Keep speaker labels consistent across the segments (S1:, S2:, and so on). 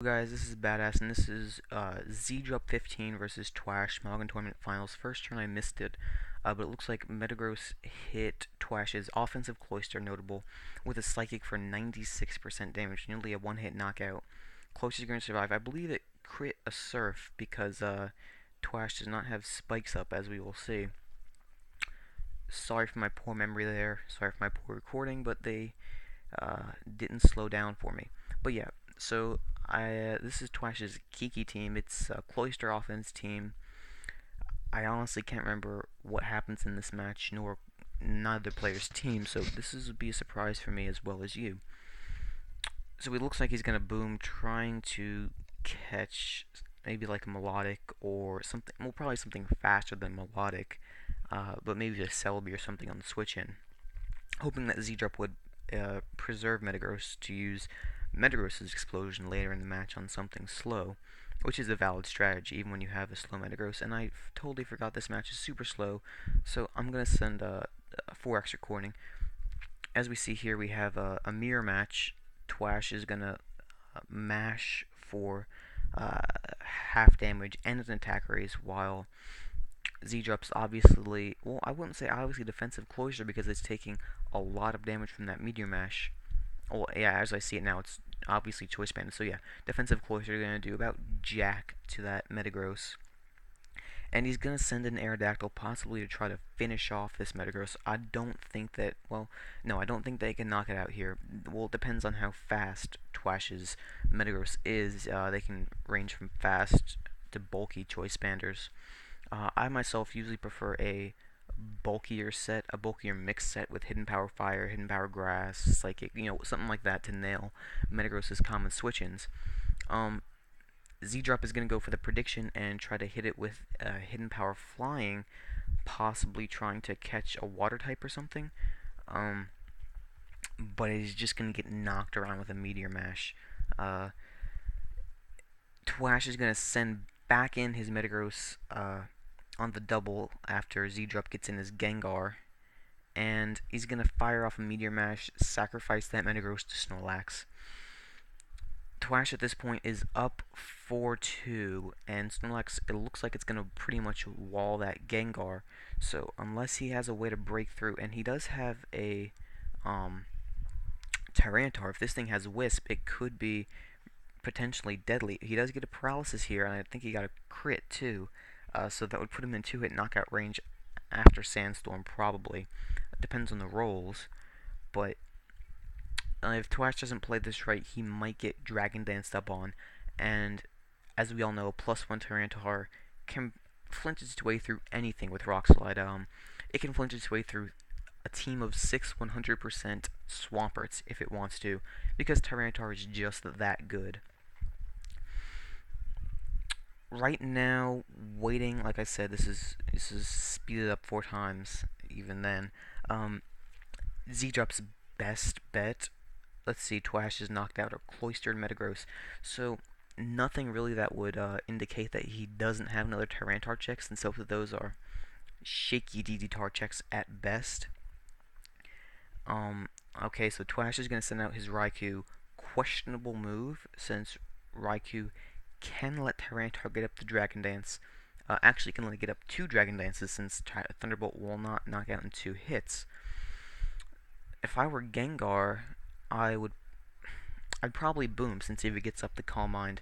S1: Guys, this is Badass, and this is Zdrup15 versus Twash, smogon Tournament Finals. First turn I missed it, but it looks like Metagross hit Twash's offensive Cloyster, notable, with a Psychic for 96% damage, nearly a one-hit knockout. Cloyster's going to survive. I believe it crit a Surf because Twash does not have spikes up, as we will see. Sorry for my poor memory there, sorry for my poor recording, but they didn't slow down for me. But yeah, so this is Twash's Kiki team. It's a Cloyster offense team. I honestly can't remember what happens in this match, nor neither player's team, so this would be a surprise for me as well as you. So it looks like he's gonna boom, trying to catch maybe like a melodic or something. Well, probably something faster than melodic, but maybe a Celebi or something on the switch in, hoping that Zdrup would preserve Metagross to use Metagross's explosion later in the match on something slow, which is a valid strategy even when you have a slow Metagross. And I totally forgot this match is super slow, so I'm going to send a 4x recording. As we see here, we have a mirror match. Twash is going to mash for uh, half damage and an attack raise, while Zdrup's obviously, well, I wouldn't say obviously defensive Cloyster because it's taking a lot of damage from that Meteor Mash. Well, yeah, as I see it now, it's obviously Choice Banded. So yeah, defensive Cloyster is going to do about jack to that Metagross. And he's going to send an Aerodactyl possibly to try to finish off this Metagross. I don't think that, well, no, I don't think they can knock it out here. Well, it depends on how fast Twash's Metagross is. They can range from fast to bulky Choice Banders. I myself usually prefer a bulkier set, a bulkier mixed set with Hidden Power Fire, Hidden Power Grass, Psychic, something like that to nail Metagross's common switch-ins. Zdrup is going to go for the prediction and try to hit it with Hidden Power Flying, possibly trying to catch a Water type or something. But he's just going to get knocked around with a Meteor Mash. Twash is going to send back in his Metagross on the double after Zdrup gets in his Gengar, and he's going to fire off a Meteor Mash, sacrifice that Metagross to Snorlax. Twash at this point is up 4-2, and Snorlax, it looks like it's going to pretty much wall that Gengar, so unless he has a way to break through, and he does have a Tyranitar, if this thing has Wisp, it could be potentially deadly. He does get a paralysis here, and I think he got a crit too. So that would put him in 2-hit knockout range after Sandstorm, probably. It depends on the rolls, but if Twash doesn't play this right, he might get Dragon Danced up on, and as we all know, +1 Tyranitar can flinch its way through anything with Rock Slide. It can flinch its way through a team of 6 100% Swamperts if it wants to, because Tyranitar is just that good. Right now, waiting, like I said, this is speeded up 4 times even then. Zdrup's best bet, let's see, Twash is knocked out, or Cloystered Metagross, so nothing really that would indicate that he doesn't have another Tyranitar check, since both of those are shaky DD-Tar checks at best. Okay, so Twash is going to send out his Raikou. Questionable move, since Raikou can let Tyranitar get up the Dragon Dance. Actually, can let it get up 2 Dragon Dances, since Thunderbolt will not knock out in 2 hits. If I were Gengar, I'd probably boom, since if he gets up the Calm Mind,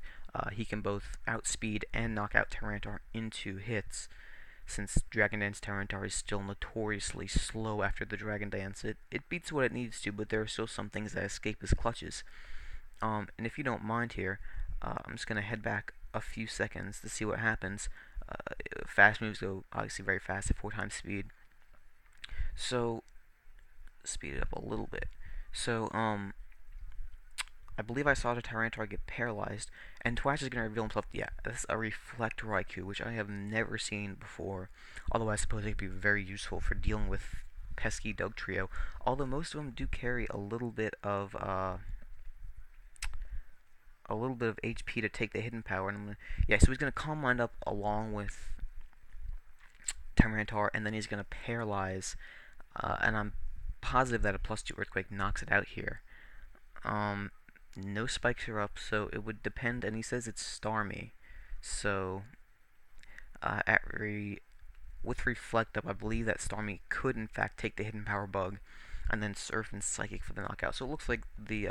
S1: he can both outspeed and knock out Tyranitar in 2 hits. Since Dragon Dance Tyranitar is still notoriously slow after the Dragon Dance, it beats what it needs to, but there are still some things that escape his clutches. And if you don't mind here, I'm just going to head back a few seconds to see what happens. Fast moves go obviously very fast at 4 times speed. So, speed it up a little bit. So, I believe I saw the Tyranitar get paralyzed, and Twash is going to reveal himself. Yeah, that's a Reflect Raikou, which I have never seen before, although I suppose it could be very useful for dealing with pesky Dugtrio, although most of them do carry a little bit of HP to take the hidden power. And yeah, so he's going to Calm Mind up along with Tyranitar, and then he's going to paralyze, and I'm positive that a +2 Earthquake knocks it out here. No spikes are up, so it would depend, and he says it's Starmie. So, at with Reflect Up, I believe that Starmie could in fact take the Hidden Power bug, and then Surf and Psychic for the knockout. So it looks like the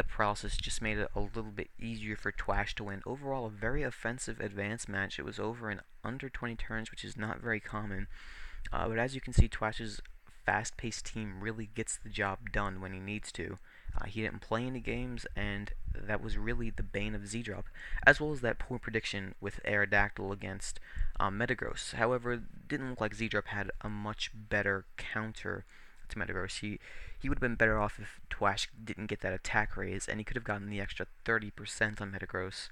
S1: process just made it a little bit easier for Twash to win. Overall, a very offensive advanced match. It was over in under 20 turns, which is not very common. But as you can see, Twash's fast-paced team really gets the job done when he needs to. He didn't play any games, and that was really the bane of Zdrup, as well as that poor prediction with Aerodactyl against Metagross. However, it didn't look like Zdrup had a much better counter to Metagross. He would have been better off if Twash didn't get that attack raise, and he could have gotten the extra 30% on Metagross.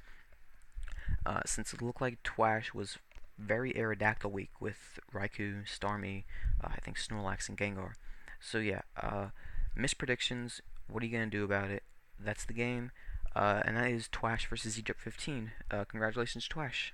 S1: Since it looked like Twash was very Aerodactyl weak with Raikou, Starmie, I think Snorlax, and Gengar. So yeah, missed predictions. What are you gonna do about it? That's the game, and that is Twash versus Zdrup15. Congratulations, Twash.